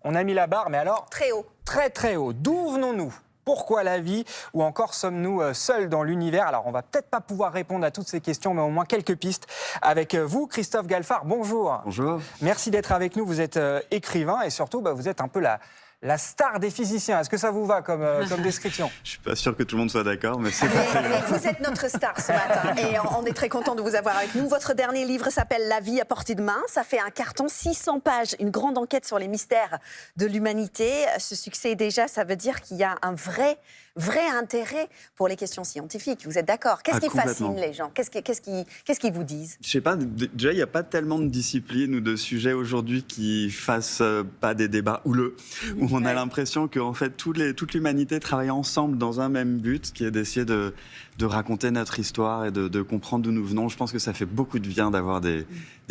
On a mis la barre, mais alors Très haut. très très haut. D'où venons-nous ? Pourquoi la vie ? Ou encore sommes-nous seuls dans l'univers ? Alors on va peut-être pas pouvoir répondre à toutes ces questions, mais au moins quelques pistes. Avec vous, Christophe Galfard, bonjour. Bonjour. Merci d'être avec nous. Vous êtes écrivain et surtout, vous êtes un peu la star des physiciens. Est-ce que ça vous va comme description ? Je suis pas sûr que tout le monde soit d'accord, mais c'est pas très Mais vous êtes notre star ce matin et on est très content de vous avoir avec nous. Votre dernier livre s'appelle La vie à portée de main. Ça fait un carton, 600 pages, une grande enquête sur les mystères de l'humanité. Ce succès déjà, ça veut dire qu'il y a un vrai intérêt pour les questions scientifiques. Vous êtes d'accord ? Qu'est-ce qui fascine les gens ? Qu'est-ce qu'ils vous disent ? Je sais pas, déjà il n'y a pas tellement de disciplines ou de sujets aujourd'hui qui fassent pas des débats houleux, où on a l'impression que en fait toute l'humanité travaille ensemble dans un même but, qui est d'essayer de raconter notre histoire et de comprendre d'où nous venons. Je pense que ça fait beaucoup de bien d'avoir des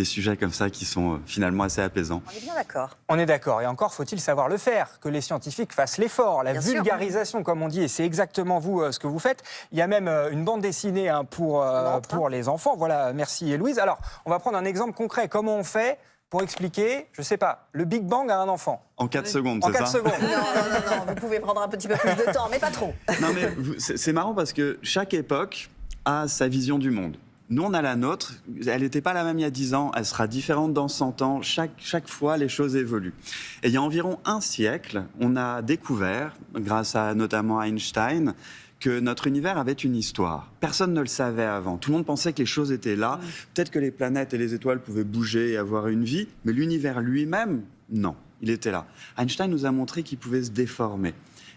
sujets comme ça qui sont finalement assez apaisants. On est bien d'accord. On est d'accord. Et encore faut-il savoir le faire, que les scientifiques fassent l'effort, la Bien sûr. vulgarisation, comme on dit. Et c'est exactement vous ce que vous faites. Il y a même une bande dessinée pour les enfants. Voilà, merci Héloïse. Alors, on va prendre un exemple concret. Comment on fait pour expliquer, je ne sais pas, le Big Bang à un enfant ? En 4 secondes, En c'est ça 4 secondes. Non, vous pouvez prendre un petit peu plus de temps, mais pas trop. Non mais c'est marrant parce que chaque époque a sa vision du monde. Nous, on a la nôtre. Elle n'était pas la même il y a 10 ans. Elle sera différente dans 100 ans. Chaque fois, les choses évoluent. Et il y a environ un siècle, on a découvert, grâce à notamment Einstein, que notre univers avait une histoire. Personne ne le savait avant. Tout le monde pensait que les choses étaient là. Peut-être que les planètes et les étoiles pouvaient bouger et avoir une vie, mais l'univers lui-même, non. Il était là. Einstein nous a montré qu'il pouvait se déformer.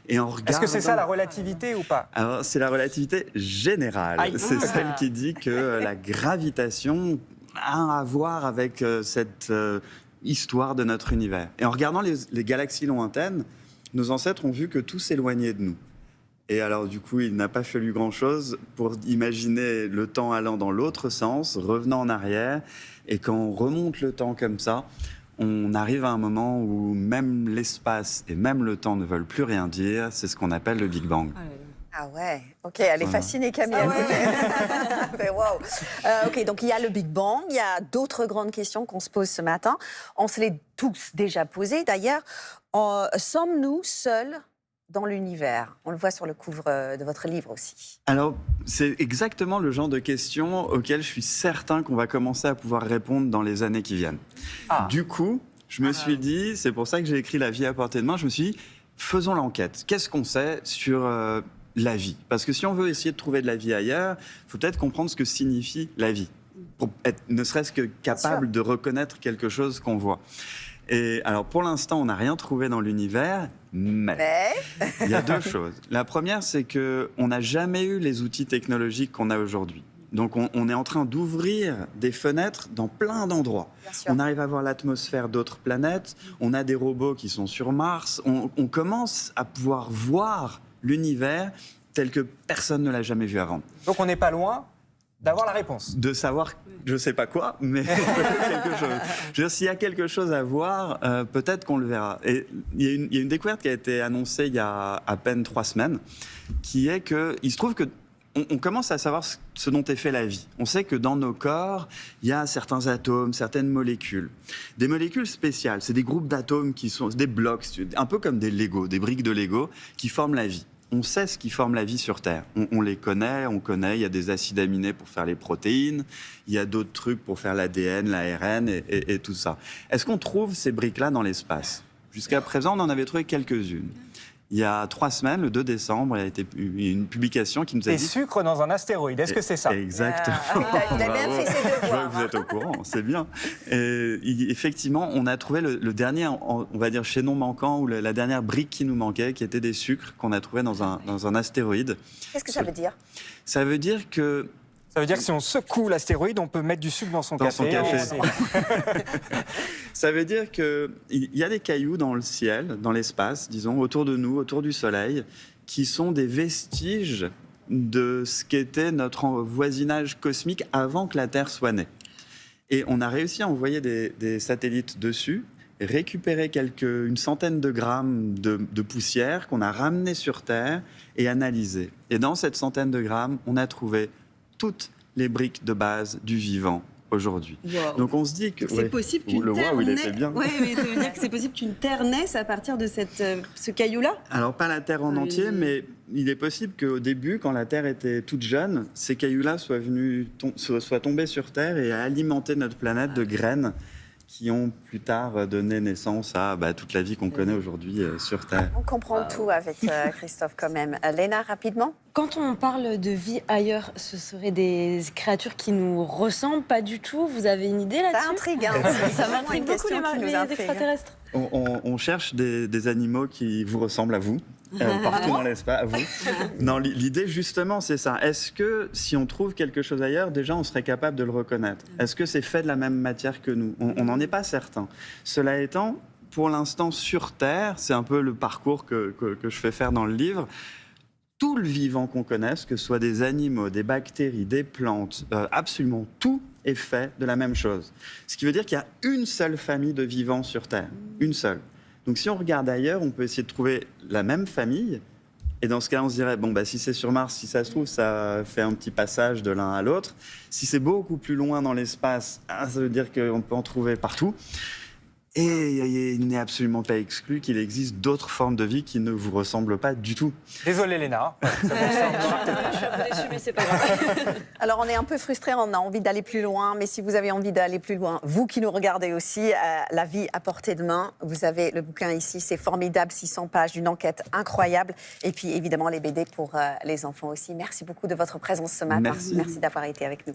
Et en regardant... Est-ce que c'est ça la relativité ou pas ? Alors, c'est la relativité générale. Aïe. C'est celle qui dit que la gravitation a à voir avec cette histoire de notre univers. Et en regardant les galaxies lointaines, nos ancêtres ont vu que tout s'éloignait de nous. Et alors, du coup, il n'a pas fallu grand-chose pour imaginer le temps allant dans l'autre sens, revenant en arrière. Et quand on remonte le temps comme ça, on arrive à un moment où même l'espace et même le temps ne veulent plus rien dire. C'est ce qu'on appelle le Big Bang. Ah ouais, ok, elle est fascinée Camille. Mais waouh. Ok, donc il y a le Big Bang, il y a d'autres grandes questions qu'on se pose ce matin. On se les tous déjà posées d'ailleurs. Sommes-nous seuls dans l'univers ? On le voit sur le couvre de votre livre aussi. Alors, c'est exactement le genre de questions auxquelles je suis certain qu'on va commencer à pouvoir répondre dans les années qui viennent. Du coup, je me suis dit, c'est pour ça que j'ai écrit La vie à portée de main, je me suis dit, faisons l'enquête. Qu'est-ce qu'on sait sur la vie ? Parce que si on veut essayer de trouver de la vie ailleurs, il faut peut-être comprendre ce que signifie la vie, pour être ne serait-ce que capable de reconnaître quelque chose qu'on voit. Et alors, pour l'instant, on n'a rien trouvé dans l'univers, mais il y a deux choses. La première, c'est qu'on n'a jamais eu les outils technologiques qu'on a aujourd'hui. Donc, on est en train d'ouvrir des fenêtres dans plein d'endroits. On arrive à voir l'atmosphère d'autres planètes, on a des robots qui sont sur Mars, on commence à pouvoir voir l'univers tel que personne ne l'a jamais vu avant. Donc on n'est pas loin d'avoir la réponse. De savoir, je ne sais pas quoi, mais peut-être quelque chose. Je veux dire, s'il y a quelque chose à voir, peut-être qu'on le verra. Et il y a une découverte qui a été annoncée il y a à peine 3 semaines, qui est qu'il se trouve que on commence à savoir ce dont est fait la vie. On sait que dans nos corps, il y a certains atomes, certaines molécules. Des molécules spéciales, c'est des groupes d'atomes qui sont des blocs, un peu comme des Lego, des briques de Lego, qui forment la vie. On sait ce qui forme la vie sur Terre. On les connaît, il y a des acides aminés pour faire les protéines, il y a d'autres trucs pour faire l'ADN, l'ARN et tout ça. Est-ce qu'on trouve ces briques-là dans l'espace ? Jusqu'à présent, on en avait trouvé quelques-unes. Il y a 3 semaines, le 2 décembre, il y a été une publication qui nous a dit... Des sucres dans un astéroïde, est-ce que c'est ça ? Exactement. Il a bien fait ses devoirs. Je vois que vous êtes au courant, c'est bien. Et effectivement, on a trouvé le dernier, on va dire, chaînon manquant, ou la dernière brique qui nous manquait, qui était des sucres qu'on a trouvés dans un astéroïde. Qu'est-ce que ça veut dire ? Ça veut dire que... Ça veut dire que si on secoue l'astéroïde, on peut mettre du sucre dans son café. Ça veut dire qu'il y a des cailloux dans le ciel, dans l'espace, disons, autour de nous, autour du Soleil, qui sont des vestiges de ce qu'était notre voisinage cosmique avant que la Terre soit née. Et on a réussi à envoyer des satellites dessus, récupérer une centaine de grammes de poussière qu'on a ramené sur Terre et analysé. Et dans cette centaine de grammes, on a trouvé toutes les briques de base du vivant aujourd'hui. Wow. Donc on se dit que... C'est possible qu'une le terre wow, il naisse. était bien. Oui, mais ça veut dire que c'est possible qu'une terre naisse à partir de ce caillou-là. Alors pas la Terre en entier, mais il est possible qu'au début, quand la Terre était toute jeune, ces cailloux-là soient tombés sur Terre et alimenter notre planète de graines qui ont plus tard donné naissance à toute la vie qu'on connaît aujourd'hui sur Terre. On comprend tout avec Christophe quand même. Léna, rapidement. Quand on parle de vie ailleurs, ce seraient des créatures qui nous ressemblent pas du tout. Vous avez une idée là-dessus? Ça intrigue. Hein. Ça m'intrigue beaucoup les extraterrestres. On cherche des animaux qui vous ressemblent à vous. Partout dans l'espace, à vous. Non, l'idée justement, c'est ça. Est-ce que si on trouve quelque chose ailleurs, déjà on serait capable de le reconnaître? Est-ce que c'est fait de la même matière que nous? On n'en est pas certain. Cela étant, pour l'instant sur Terre, c'est un peu le parcours que je fais faire dans le livre. Tout le vivant qu'on connaisse, que ce soit des animaux, des bactéries, des plantes, absolument tout est fait de la même chose. Ce qui veut dire qu'il y a une seule famille de vivants sur Terre, une seule. Donc si on regarde ailleurs, on peut essayer de trouver la même famille. Et dans ce cas, on se dirait, si c'est sur Mars, si ça se trouve, ça fait un petit passage de l'un à l'autre. Si c'est beaucoup plus loin dans l'espace, ça veut dire qu'on peut en trouver partout. Et il n'est absolument pas exclu qu'il existe d'autres formes de vie qui ne vous ressemblent pas du tout. Désolé Léna. Je suis un peu déçue, mais c'est pas grave. Alors, on est un peu frustrés, on a envie d'aller plus loin, mais si vous avez envie d'aller plus loin, vous qui nous regardez aussi, La vie à portée de main, vous avez le bouquin ici, c'est formidable, 600 pages, d'une enquête incroyable, et puis évidemment les BD pour les enfants aussi. Merci beaucoup de votre présence ce matin. Merci d'avoir été avec nous.